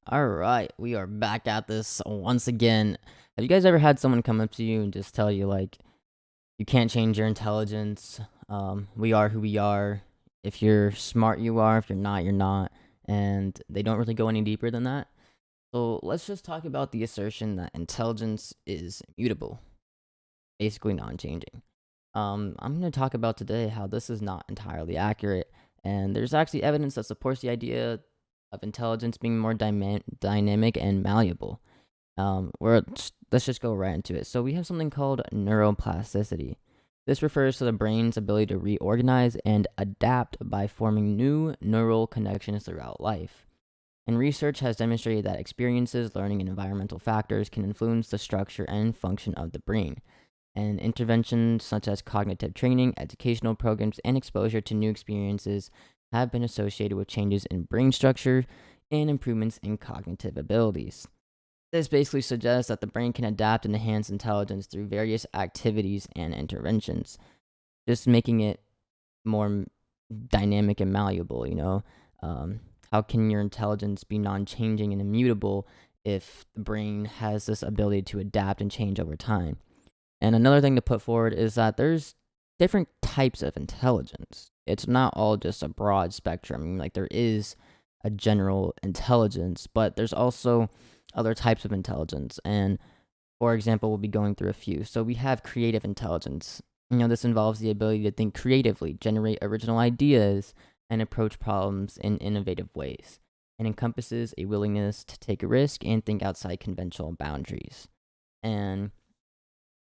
All right, we are back at this once again. Have you guys ever had someone come up to you and just tell you like you can't change your intelligence? We are who we are. If you're smart, you are. If you're not, you're not. And they don't really go any deeper than that. So let's just talk about the assertion that intelligence is immutable, basically non-changing. I'm going to talk about today how this is not entirely accurate, and there's actually evidence that supports the idea of intelligence being more dynamic and malleable. Let's just go right into it. So we have something called neuroplasticity. This refers to the brain's ability to reorganize and adapt by forming new neural connections throughout life. And research has demonstrated that experiences, learning, and environmental factors can influence the structure and function of the brain. And interventions such as cognitive training, educational programs, and exposure to new experiences have been associated with changes in brain structure and improvements in cognitive abilities. This basically suggests that the brain can adapt and enhance intelligence through various activities and interventions, just making it more dynamic and malleable. How can your intelligence be non changing and immutable if the brain has this ability to adapt and change over time? And another thing to put forward is that there's different types of intelligence. It's not all just a broad spectrum. I mean, like there is a general intelligence, but there's also other types of intelligence. And for example, we'll be going through a few. So we have creative intelligence. This involves the ability to think creatively, generate original ideas, and approach problems in innovative ways. It encompasses a willingness to take a risk and think outside conventional boundaries. And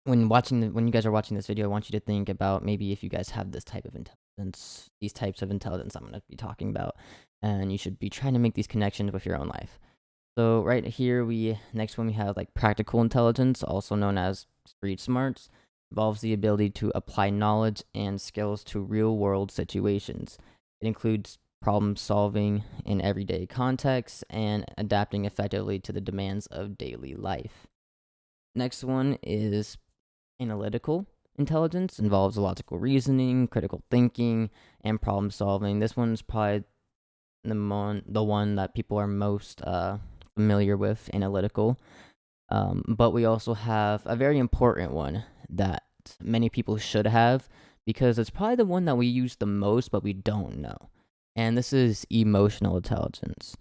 when you guys are watching this video, I want you to think about maybe if you guys have this type of intelligence, these types of intelligence I'm going to be talking about, and you should be trying to make these connections with your own life. So right here, next one we have like practical intelligence, also known as street smarts, involves the ability to apply knowledge and skills to real world situations. It includes problem solving in everyday contexts and adapting effectively to the demands of daily life. Next one is analytical intelligence, involves logical reasoning, critical thinking, and problem solving. This one's probably the one that people are most familiar with, analytical. But we also have a very important one that many people should have because it's probably the one that we use the most, but we don't know. And this is emotional intelligence.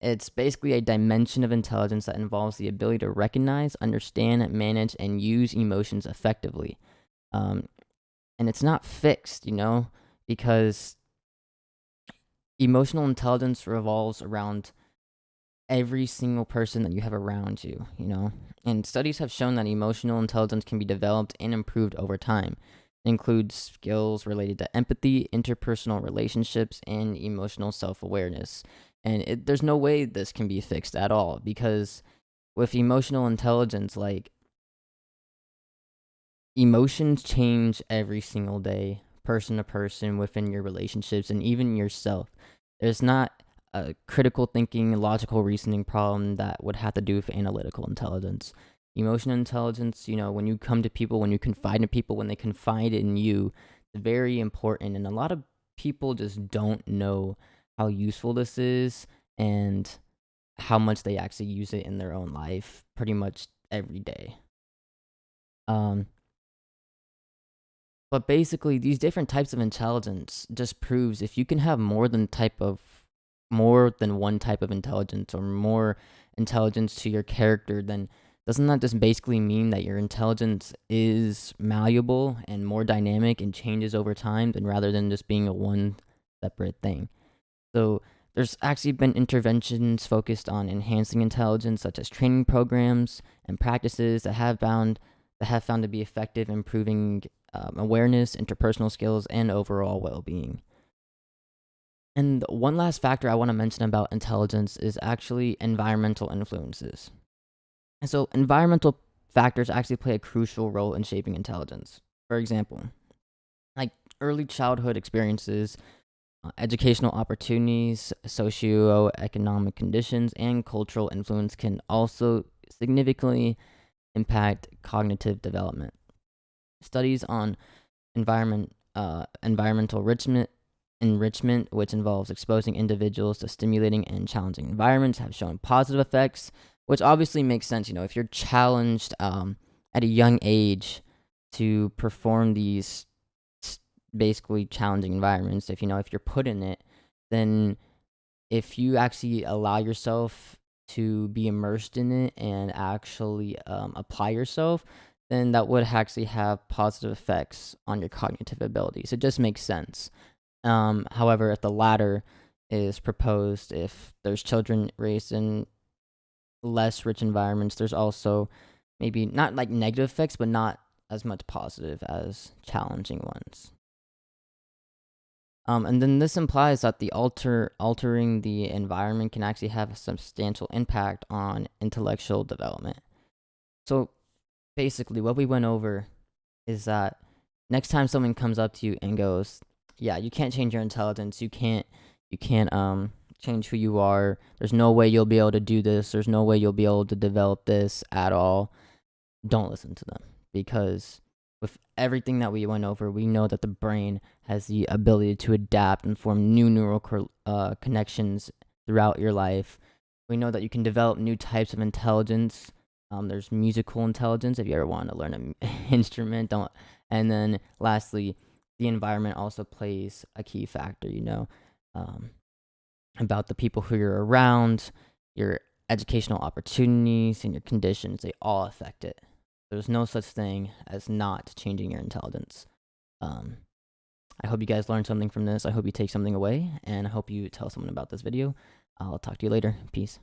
It's basically a dimension of intelligence that involves the ability to recognize, understand, manage, and use emotions effectively. Um, and it's not fixed, because emotional intelligence revolves around every single person that you have around you. And studies have shown that emotional intelligence can be developed and improved over time. It includes skills related to empathy, interpersonal relationships, and emotional self awareness. And there's no way this can be fixed at all because with emotional intelligence, like emotions change every single day, person to person, within your relationships, and even yourself. There's not a critical thinking, logical reasoning problem that would have to do with analytical intelligence. Emotional intelligence, when you come to people, when you confide in people, when they confide in you, it's very important. And a lot of people just don't know how useful this is and how much they actually use it in their own life pretty much every day. Um, but basically, these different types of intelligence just proves if you can have more than one type of intelligence or more intelligence to your character, then doesn't that just basically mean that your intelligence is malleable and more dynamic and changes over time than rather than just being a one separate thing? So there's actually been interventions focused on enhancing intelligence, such as training programs and practices that have found to be effective, improving awareness, interpersonal skills, and overall well-being. And one last factor I want to mention about intelligence is actually environmental influences. And so, environmental factors actually play a crucial role in shaping intelligence. For example, like early childhood experiences, educational opportunities, socioeconomic conditions, and cultural influence can also significantly impact cognitive development. Studies on environmental enrichment enrichment, which involves exposing individuals to stimulating and challenging environments, have shown positive effects, which obviously makes sense. If you're challenged at a young age to perform these basically challenging environments, if you're put in it, then if you actually allow yourself to be immersed in it and actually apply yourself, then that would actually have positive effects on your cognitive abilities. It just makes sense. However, if the latter is proposed, if there's children raised in less rich environments, there's also maybe not like negative effects, but not as much positive as challenging ones. And then this implies that the altering the environment can actually have a substantial impact on intellectual development. So basically, what we went over is that next time someone comes up to you and goes, "Yeah, you can't change your intelligence. You can't change who you are. There's no way you'll be able to do this. There's no way you'll be able to develop this at all." Don't listen to them, because with everything that we went over, we know that the brain has the ability to adapt and form new neural connections throughout your life. We know that you can develop new types of intelligence. There's musical intelligence if you ever want to learn an instrument. Don't. And then lastly, the environment also plays a key factor. About the people who you're around, your educational opportunities, and your conditions. They all affect it. There's no such thing as not changing your intelligence. I hope you guys learned something from this. I hope you take something away, and I hope you tell someone about this video. I'll talk to you later. Peace.